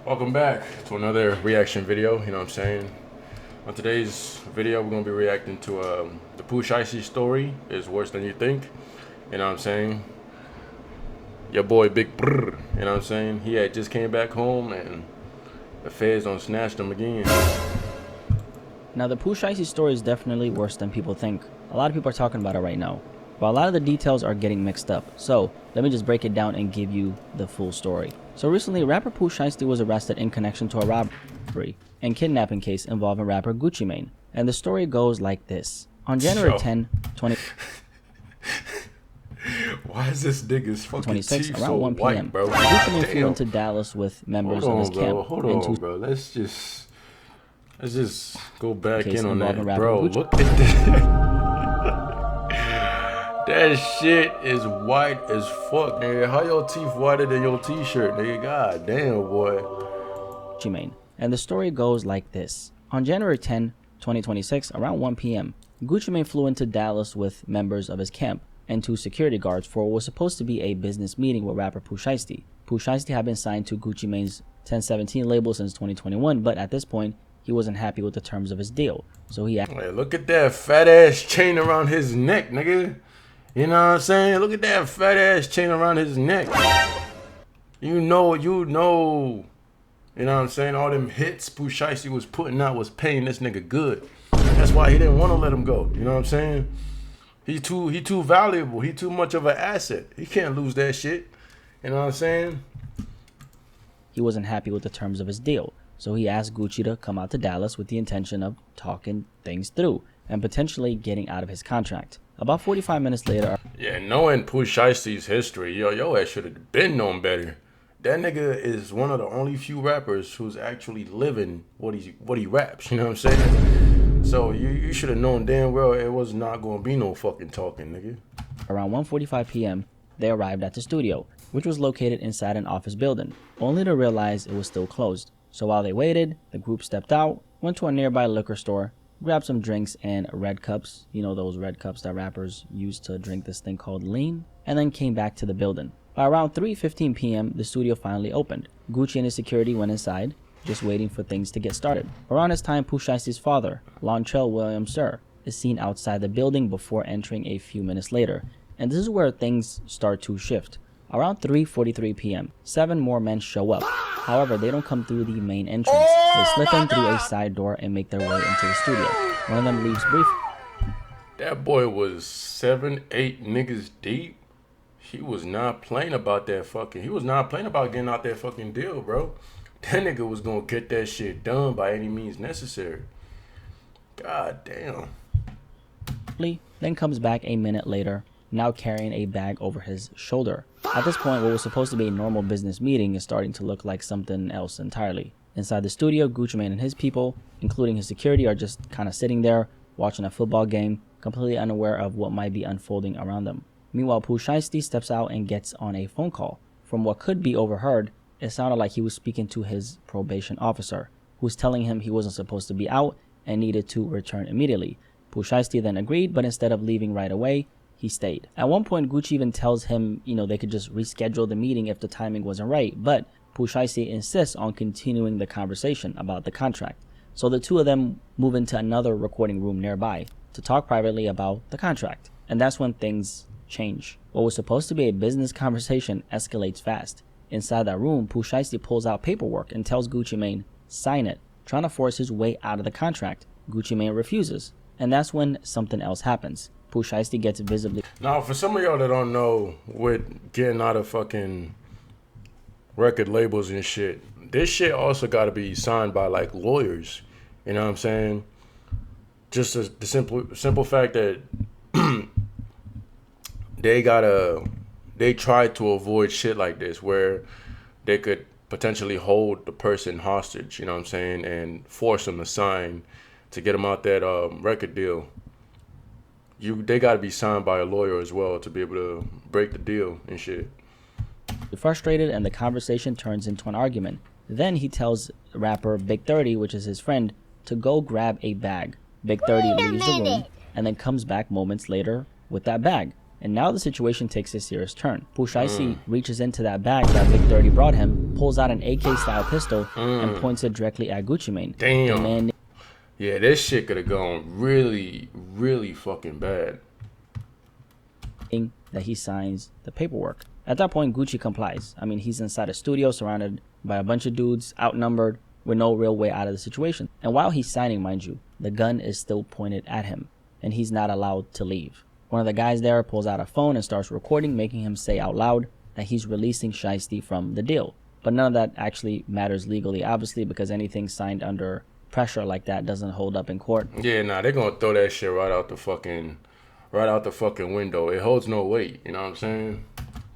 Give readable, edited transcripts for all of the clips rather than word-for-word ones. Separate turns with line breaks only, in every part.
Welcome back to another reaction video, you know what I'm saying? On today's video, we're going to be reacting to the Pooh Shiesty story is worse than you think, you know what I'm saying? Your boy Big Brr, you know what I'm saying? He had just came back home and the feds done snatched him again.
Now, the pooh shiesty story is definitely worse than people think. A lot of people are talking about it right now, but a lot of the details are getting mixed up. So, let me just break it down and give you the full story. So recently, rapper Pooh Shiesty was arrested in connection to a robbery and kidnapping case involving rapper Gucci Mane. And the story goes like this. On January 10,
'Why is this nigga's fucking
26
teeth
around
so
1 p.m.
white, bro?
Gucci Mane flew into Dallas with members of his camp.
Hold on, bro. Let's just go back in on that, bro.
Gucci.
Look at that. That shit is white as fuck, nigga. How your teeth whiter than your t-shirt, nigga? God damn, boy.
Gucci Mane. And the story goes like this. On January 10, 2026, around 1 p.m., Gucci Mane flew into Dallas with members of his camp and 2 security guards for what was supposed to be a business meeting with rapper Pooh Shiesty. Pooh Shiesty had been signed to Gucci Mane's 1017 label since 2021, but at this point, he wasn't happy with the terms of his deal. So he asked,
hey, look at that fat ass chain around his neck, nigga. You know what I'm saying? Look at that fat ass chain around his neck. You know. You know what I'm saying? All them hits Pooh Shiesty was putting out was paying this nigga good. That's why he didn't want to let him go. You know what I'm saying? He too valuable. He too much of an asset. He can't lose that shit. You know what I'm saying?
he wasn't happy with the terms of his deal. So he asked Gucci to come out to Dallas with the intention of talking things through and potentially getting out of his contract. About 45 minutes later...
Yeah, knowing Pooh Shiesty's history, yo ass should have been known better. That nigga is one of the only few rappers who's actually living what he raps, you know what I'm saying? So you should have known damn well it was not going to be no fucking talking, nigga.
Around 1:45 p.m., they arrived at the studio, which was located inside an office building, only to realize it was still closed. So while they waited, the group stepped out, went to a nearby liquor store, grabbed some drinks and red cups, you know those red cups that rappers use to drink this thing called lean, and then came back to the building. By around 3:15 p.m., the studio finally opened. Gucci and his security went inside, just waiting for things to get started. Around this time, Pooh Shiesty's father, Lontrell William Sir, is seen outside the building before entering a few minutes later, and this is where things start to shift. Around 3:43 p.m., 7 more men show up. However, they don't come through the main entrance. They slip in through a side door and make their way into the studio. One of them leaves briefly.
That boy was 7, 8 niggas deep. He was not playing about that fucking... He was not playing about getting out that fucking deal, bro. That nigga was gonna get that shit done by any means necessary. God damn.
Then comes back a minute later, now carrying a bag over his shoulder. At this point, what was supposed to be a normal business meeting is starting to look like something else entirely. Inside the studio, Gucci Mane and his people, including his security, are just kind of sitting there, watching a football game, completely unaware of what might be unfolding around them. Meanwhile, Pooh Shiesty steps out and gets on a phone call. From what could be overheard, it sounded like he was speaking to his probation officer, who was telling him he wasn't supposed to be out and needed to return immediately. Pooh Shiesty then agreed, but instead of leaving right away, he stayed. At one point, Gucci even tells him, they could just reschedule the meeting if the timing wasn't right, but Pooh Shiesty insists on continuing the conversation about the contract. So the two of them move into another recording room nearby to talk privately about the contract. And that's when things change. What was supposed to be a business conversation escalates fast. Inside that room, Pooh Shiesty pulls out paperwork and tells Gucci Mane, sign it, trying to force his way out of the contract. Gucci Mane refuses. And that's when something else happens. Pooh Shiesty gets visibly...
Now, for some of y'all that don't know, with getting out of fucking record labels and shit, this shit also got to be signed by, like, lawyers. You know what I'm saying? Just the simple fact that they try to avoid shit like this where they could potentially hold the person hostage, you know what I'm saying, and force them to sign to get them out that record deal. They got to be signed by a lawyer as well to be able to break the deal and shit.
Frustrated, and the conversation turns into an argument. Then he tells rapper Big 30, which is his friend, to go grab a bag. Big 30 leaves the room and then comes back moments later with that bag. And now the situation takes a serious turn. Pooh Shiesty reaches into that bag that Big 30 brought him, pulls out an AK-style pistol, and points it directly at Gucci Mane.
Damn. Yeah, this shit could have gone really, really fucking bad.
That he signs the paperwork. At that point, Gucci complies. I mean, he's inside a studio surrounded by a bunch of dudes, outnumbered, with no real way out of the situation. And while he's signing, mind you, the gun is still pointed at him, and he's not allowed to leave. One of the guys there pulls out a phone and starts recording, making him say out loud that he's releasing Shiesty from the deal. But none of that actually matters legally, obviously, because anything signed under pressure like that doesn't hold up in court.
Yeah, nah, they're gonna throw that shit right out the fucking window. It holds no weight, you know what I'm saying?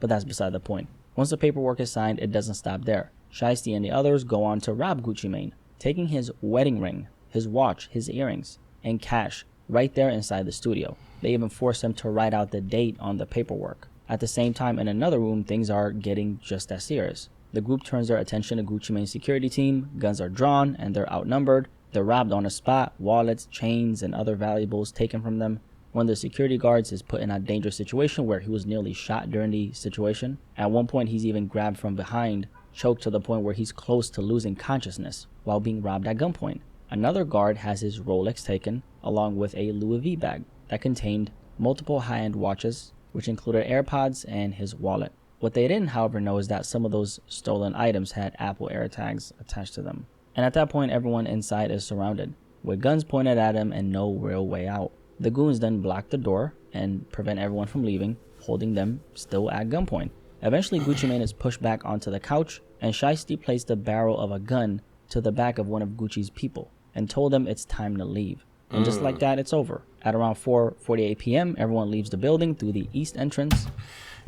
But that's beside the point. Once the paperwork is signed, it doesn't stop there. Shiesty and the others go on to rob Gucci Mane, taking his wedding ring, his watch, his earrings, and cash right there inside the studio. They even force him to write out the date on the paperwork. At the same time, in another room, things are getting just as serious. The group turns their attention to Gucci Mane's security team, guns are drawn, and they're outnumbered. They're robbed on the spot, wallets, chains, and other valuables taken from them. One of the security guards is put in a dangerous situation where he was nearly shot during the situation. At one point, he's even grabbed from behind, choked to the point where he's close to losing consciousness while being robbed at gunpoint. Another guard has his Rolex taken, along with a Louis V bag that contained multiple high-end watches, which included AirPods and his wallet. What they didn't, however, know is that some of those stolen items had Apple AirTags attached to them. And at that point, everyone inside is surrounded, with guns pointed at him and no real way out. The goons then block the door and prevent everyone from leaving, holding them still at gunpoint. Eventually, Gucci Mane is pushed back onto the couch, and Shiesty placed the barrel of a gun to the back of one of Gucci's people and told them it's time to leave. And just like that, it's over. At around 4:48 p.m., everyone leaves the building through the east entrance.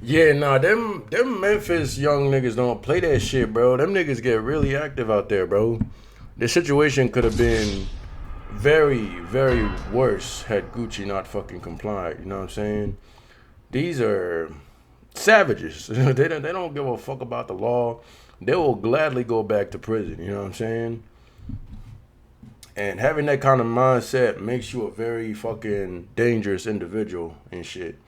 Yeah, nah, them Memphis young niggas don't play that shit, bro. Them niggas get really active out there, bro. The situation could have been very, very worse had Gucci not fucking complied. You know what I'm saying? These are savages. they don't give a fuck about the law. They will gladly go back to prison. You know what I'm saying? And having that kind of mindset makes you a very fucking dangerous individual and shit.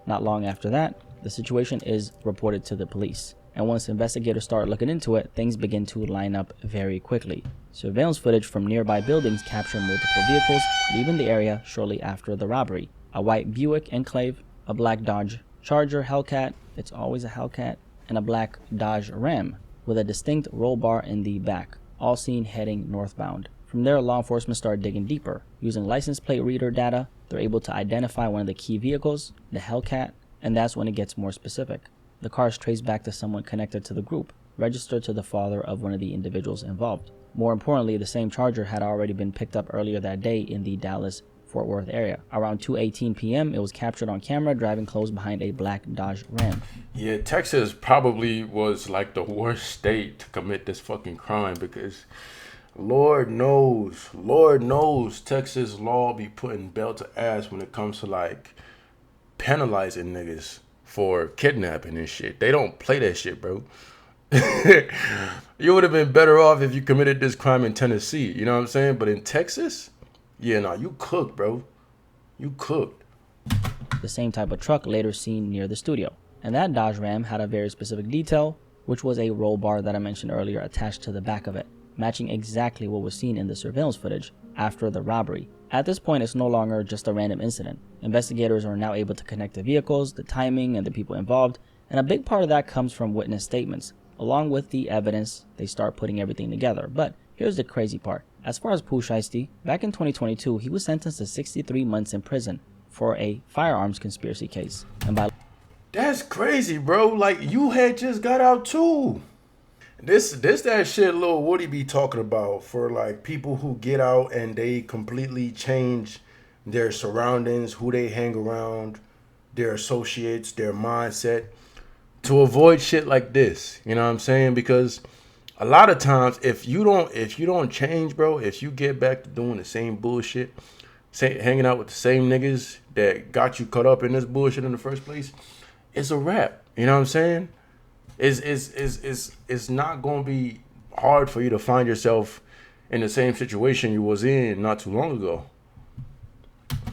Not long after that, the situation is reported to the police. And once investigators start looking into it, things begin to line up very quickly. Surveillance footage from nearby buildings capture multiple vehicles leaving the area shortly after the robbery. A white Buick Enclave, a black Dodge Charger Hellcat, it's always a Hellcat, and a black Dodge Ram with a distinct roll bar in the back, all seen heading northbound. From there, law enforcement started digging deeper. Using license plate reader data, they're able to identify one of the key vehicles, the Hellcat, and that's when it gets more specific. The car is traced back to someone connected to the group, registered to the father of one of the individuals involved. More importantly, the same Charger had already been picked up earlier that day in the Dallas-Fort Worth area. Around 2:18 p.m., it was captured on camera driving close behind a black Dodge Ram.
Yeah, Texas probably was like the worst state to commit this fucking crime because Lord knows, Texas law be putting belt to ass when it comes to like penalizing niggas for kidnapping and shit. They don't play that shit, bro. You would have been better off if you committed this crime in Tennessee, you know what I'm saying? But in Texas, yeah, nah, you cooked, bro. You cooked.
The same type of truck later seen near the studio. And that Dodge Ram had a very specific detail, which was a roll bar that I mentioned earlier attached to the back of it, matching exactly what was seen in the surveillance footage after the robbery. At this point, it's no longer just a random incident. Investigators are now able to connect the vehicles, the timing, and the people involved, and a big part of that comes from witness statements. Along with the evidence, they start putting everything together. But here's the crazy part. As far as Pooh Shiesty, back in 2022, he was sentenced to 63 months in prison for a firearms conspiracy case. And by
That's crazy, bro. Like, you had just got out too. This that shit Lil Woody be talking about for like people who get out and they completely change their surroundings, who they hang around, their associates, their mindset to avoid shit like this. You know what I'm saying? Because a lot of times if you don't change, bro, if you get back to doing the same bullshit, hanging out with the same niggas that got you caught up in this bullshit in the first place, it's a wrap. You know what I'm saying? It's not gonna be hard for you to find yourself in the same situation you was in not too long ago.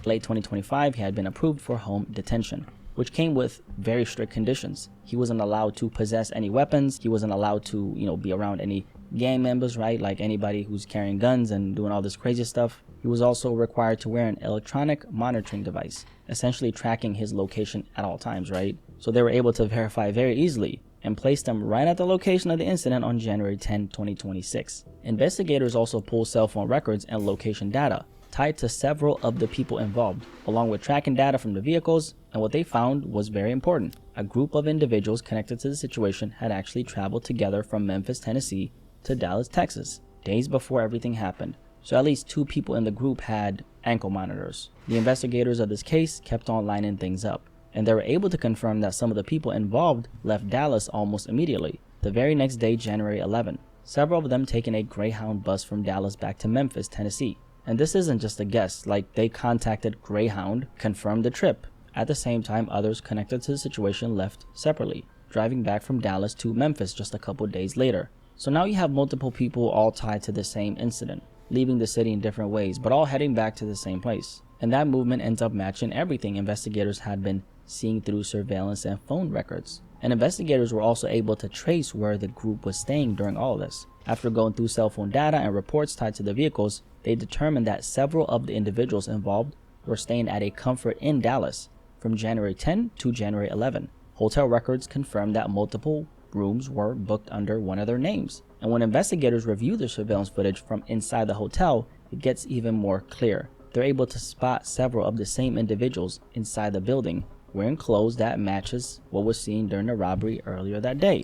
late 2025, he had been approved for home detention. which came with very strict conditions. He wasn't allowed to possess any weapons. He wasn't allowed to, be around any gang members, right? Like anybody who's carrying guns and doing all this crazy stuff. He was also required to wear an electronic monitoring device, essentially tracking his location at all times, right? So they were able to verify very easily and placed him right at the location of the incident on January 10, 2026. Investigators also pulled cell phone records and location data tied to several of the people involved, along with tracking data from the vehicles, and what they found was very important. A group of individuals connected to the situation had actually traveled together from Memphis, Tennessee to Dallas, Texas, days before everything happened. So at least 2 people in the group had ankle monitors. The investigators of this case kept on lining things up, and they were able to confirm that some of the people involved left Dallas almost immediately, the very next day, January 11. Several of them taking a Greyhound bus from Dallas back to Memphis, Tennessee. And this isn't just a guess, like they contacted Greyhound, confirmed the trip. At the same time, others connected to the situation left separately, driving back from Dallas to Memphis just a couple days later. So now you have multiple people all tied to the same incident, leaving the city in different ways, but all heading back to the same place. And that movement ends up matching everything investigators had been seeing through surveillance and phone records. And investigators were also able to trace where the group was staying during all of this. After going through cell phone data and reports tied to the vehicles, they determined that several of the individuals involved were staying at a Comfort Inn Dallas from January 10 to January 11. Hotel records confirmed that multiple rooms were booked under one of their names. And when investigators review the surveillance footage from inside the hotel, it gets even more clear. They're able to spot several of the same individuals inside the building, wearing clothes that matches what was seen during the robbery earlier that day.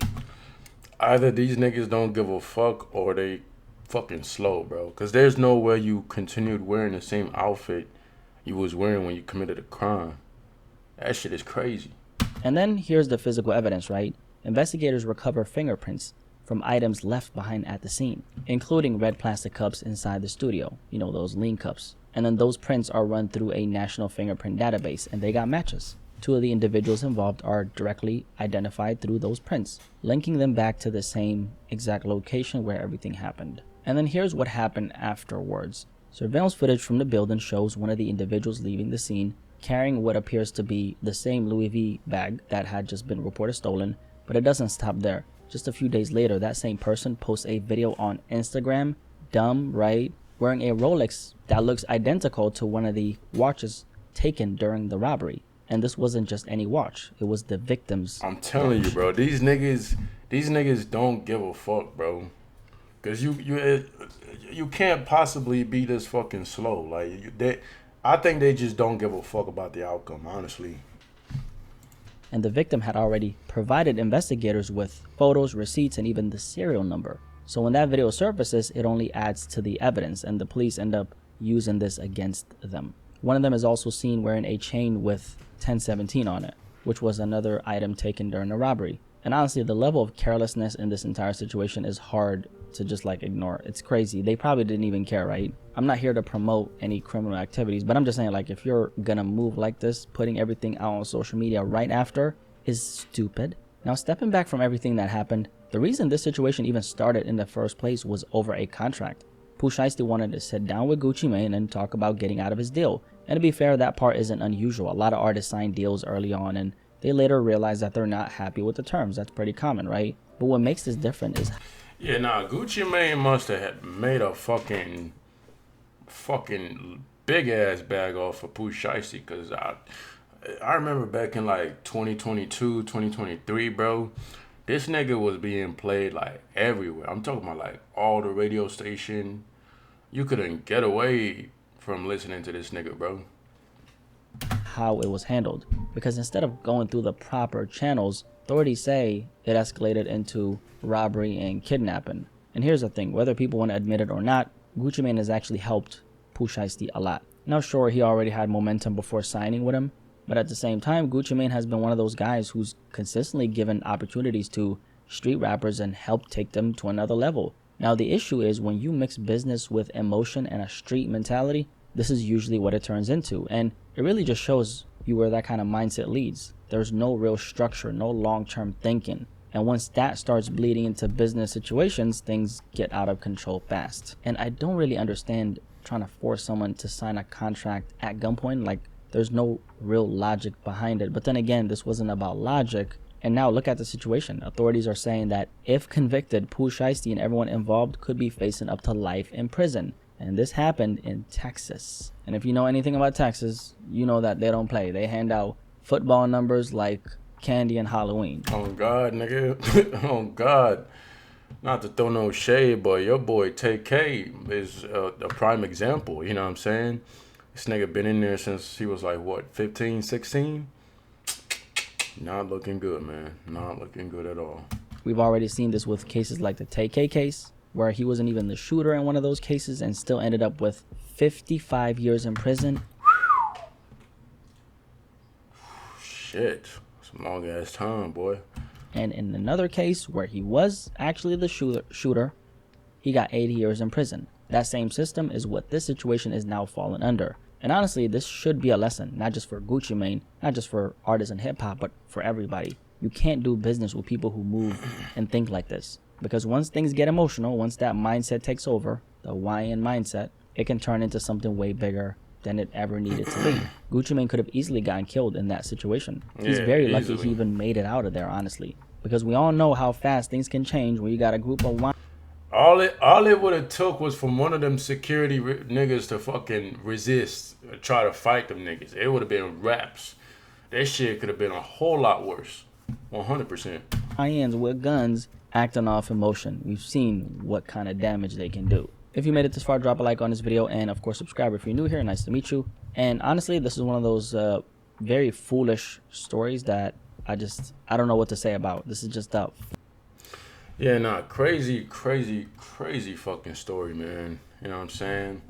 Either these niggas don't give a fuck or they fucking slow, bro. Because there's no way you continued wearing the same outfit you was wearing when you committed a crime. That shit is crazy.
And then here's the physical evidence, right? Investigators recover fingerprints from items left behind at the scene, including red plastic cups inside the studio, those lean cups. And then those prints are run through a national fingerprint database, and they got matches. 2 of the individuals involved are directly identified through those prints, linking them back to the same exact location where everything happened. And then here's what happened afterwards. Surveillance footage from the building shows one of the individuals leaving the scene carrying what appears to be the same Louis V bag that had just been reported stolen, but it doesn't stop there. Just a few days later, that same person posts a video on Instagram, dumb, right, wearing a Rolex that looks identical to one of the watches taken during the robbery. And this wasn't just any watch, it was the victim's
I'm telling you, bro, these niggas don't give a fuck, bro. Cause you can't possibly be this fucking slow. Like I think they just don't give a fuck about the outcome, honestly.
And the victim had already provided investigators with photos, receipts, and even the serial number. So when that video surfaces, it only adds to the evidence, and the police end up using this against them. One of them is also seen wearing a chain with 1017 on it, which was another item taken during the robbery. And honestly, the level of carelessness in this entire situation is hard to just ignore. It's crazy. They probably didn't even care, right? I'm not here to promote any criminal activities, but I'm just saying, if you're gonna move like this, putting everything out on social media right after is stupid. Now, stepping back from everything that happened, the reason this situation even started in the first place was over a contract. Pooh Shiesty wanted to sit down with Gucci Mane and talk about getting out of his deal. And to be fair, that part isn't unusual. A lot of artists sign deals early on and they later realize that they're not happy with the terms. That's pretty common, right? But what makes this different is...
Yeah, Gucci Mane must have made a fucking big ass bag off of Pooh Shiesty, because I remember back in 2022, 2023, bro, this nigga was being played everywhere. I'm talking about all the radio station. You couldn't get away from listening to this nigga, bro.
How it was handled, because instead of going through the proper channels, authorities say it escalated into robbery and kidnapping. And here's the thing, whether people want to admit it or not, Gucci Mane has actually helped Pooh Shiesty a lot. Now sure, he already had momentum before signing with him, but at the same time, Gucci Mane has been one of those guys who's consistently given opportunities to street rappers and helped take them to another level. Now the issue is when you mix business with emotion and a street mentality, this is usually what it turns into, and it really just shows you where that kind of mindset leads. There's no real structure, no long-term thinking. And once that starts bleeding into business situations, things get out of control fast. And I don't really understand trying to force someone to sign a contract at gunpoint. There's no real logic behind it. But then again, this wasn't about logic. And now look at the situation. Authorities are saying that if convicted, Pooh Shiesty and everyone involved could be facing up to life in prison. And this happened in Texas. And if you know anything about Texas, you know that they don't play. They hand out football numbers like candy and Halloween.
Oh, God, nigga. Oh, God. Not to throw no shade, but your boy TK is a prime example. You know what I'm saying? This nigga been in there since he was like, what, 15, 16? Not looking good, man. Not looking good at all.
We've already seen this with cases like the TK case, where he wasn't even the shooter in one of those cases and still ended up with 55 years in prison.
Shit. Some long ass time, boy.
And in another case where he was actually the shooter, he got 80 years in prison. That same system is what this situation is now falling under. And honestly, this should be a lesson, not just for Gucci Mane, not just for artists and hip-hop, but for everybody. You can't do business with people who move and think like this. Because once things get emotional, once that mindset takes over, the YN mindset, it can turn into something way bigger than it ever needed to be. Gucci Mane could have easily gotten killed in that situation. He's very lucky he even made it out of there, honestly. Because we all know how fast things can change when you got a group of
All it would have took was from one of them security niggas to fucking resist, or try to fight them niggas. It would have been raps. That shit could have been a whole lot worse. 100%.
YNs with guns acting off emotion. We've seen what kind of damage they can do. If you made it this far, drop a like on this video, and of course subscribe if you're new here. Nice to meet you. And honestly, this is one of those very foolish stories that I don't know what to say about. This is just
Yeah, nah, crazy fucking story, man. You know what I'm saying?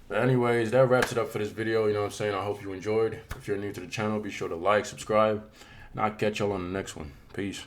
But anyways, that wraps it up for this video. You know what I'm saying? I hope you enjoyed. If you're new to the channel, be sure to like, subscribe, and I'll catch y'all on the next one. Peace.